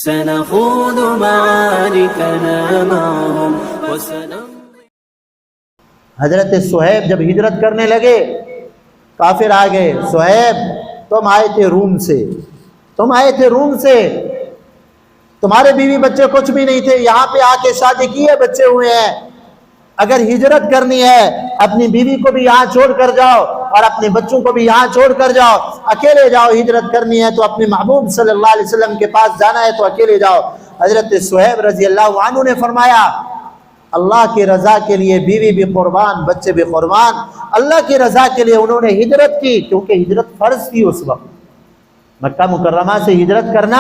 سنخوض معاركنا معهم حضرت صہیب جب ہجرت کرنے لگے کافر آ گئے، صہیب تم آئے تھے روم سے، تمہارے بیوی بچے کچھ بھی نہیں تھے، یہاں پہ آ کے شادی کی ہے، بچے ہوئے ہیں، اگر ہجرت کرنی ہے اپنی بیوی کو بھی یہاں چھوڑ کر جاؤ اور اپنے بچوں کو بھی یہاں چھوڑ کر جاؤ، اکیلے جاؤ، ہجرت کرنی ہے تو اپنے محبوب صلی اللہ علیہ وسلم کے پاس جانا ہے تو اکیلے جاؤ۔ حضرت صہیب رضی اللہ عنہ نے فرمایا اللہ کی رضا کے لیے بیوی بھی قربان، بچے بھی قربان، اللہ کی رضا کے لیے انہوں نے ہجرت کی، کیونکہ ہجرت فرض تھی، اس وقت مکہ مکرمہ سے ہجرت کرنا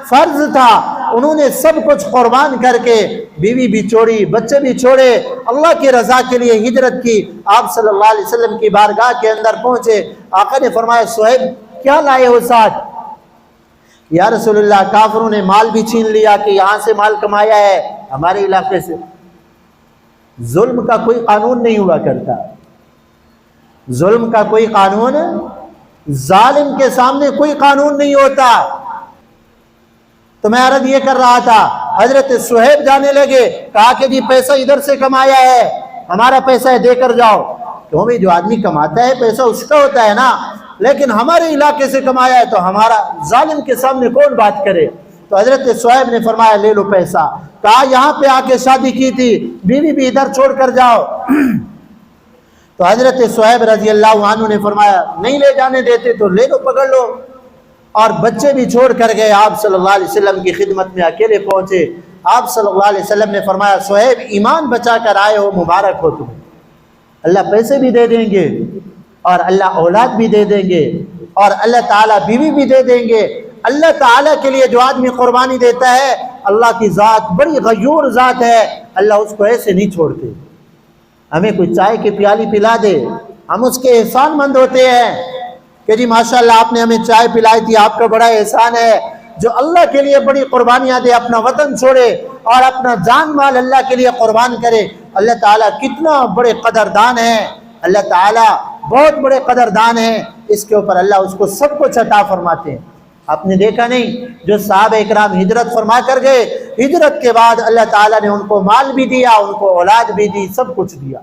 فرض تھا، انہوں نے سب کچھ قربان کر کے بیوی بھی چھوڑی، بچے بھی چھوڑے، اللہ کی رضا کے لیے ہجرت کی۔ آپ صلی اللہ علیہ وسلم کی بارگاہ کے اندر پہنچے، آقا نے فرمایا صہیب کیا لائے ہو ساتھ؟ یا رسول اللہ کافروں نے مال بھی چھین لیا کہ یہاں سے مال کمایا ہے ہمارے علاقے سے۔ ظلم کا کوئی قانون نہیں ہوا کرتا، ظلم کا کوئی قانون، ظالم کے سامنے کوئی قانون نہیں ہوتا۔ تو میں عرض یہ کر رہا تھا، حضرت صہیب جانے لگے، کہا کہ جی پیسہ ادھر سے کمایا ہے، ہمارا پیسہ ہے دے کر جاؤ۔ کیوں بھی جو آدمی کماتا ہے پیسہ اس کا ہوتا ہے نا، لیکن ہمارے علاقے سے کمایا ہے تو ہمارا، ظالم کے سامنے کون بات کرے؟ تو حضرت صہیب نے فرمایا لے لو پیسہ، کہا یہاں پہ آ کے شادی کی تھی، بیوی بھی ادھر چھوڑ کر جاؤ۔ تو حضرت صہیب رضی اللہ عنہ نے فرمایا نہیں لے جانے دیتے تو لے لو، پکڑ لو، اور بچے بھی چھوڑ کر گئے۔ آپ صلی اللہ علیہ وسلم کی خدمت میں اکیلے پہنچے، آپ صلی اللہ علیہ وسلم نے فرمایا صہیب ایمان بچا کر آئے ہو، مبارک ہو تمہیں، اللہ پیسے بھی دے دیں گے اور اللہ اولاد بھی دے دیں گے اور اللہ تعالیٰ بیوی بھی دے دیں گے۔ اللہ تعالیٰ کے لیے جو آدمی قربانی دیتا ہے، اللہ کی ذات بڑی غیور ذات ہے، اللہ اس کو ایسے نہیں چھوڑتے۔ ہمیں کوئی چائے کی پیالی پلا دے، ہم اس کے احسان مند ہوتے ہیں کہ جی ماشاءاللہ آپ نے ہمیں چائے پلائی تھی، آپ کا بڑا احسان ہے۔ جو اللہ کے لیے بڑی قربانیاں دے، اپنا وطن چھوڑے اور اپنا جان مال اللہ کے لیے قربان کرے، اللہ تعالیٰ کتنا بڑے قدردان ہیں، اللہ تعالیٰ بہت بڑے قدردان ہیں، اس کے اوپر اللہ اس کو سب کچھ عطا فرماتے ہیں۔ آپ نے دیکھا نہیں جو صحابہ اکرام ہجرت فرما کر گئے، ہجرت کے بعد اللہ تعالیٰ نے ان کو مال بھی دیا، ان کو اولاد بھی دی، سب کچھ دیا۔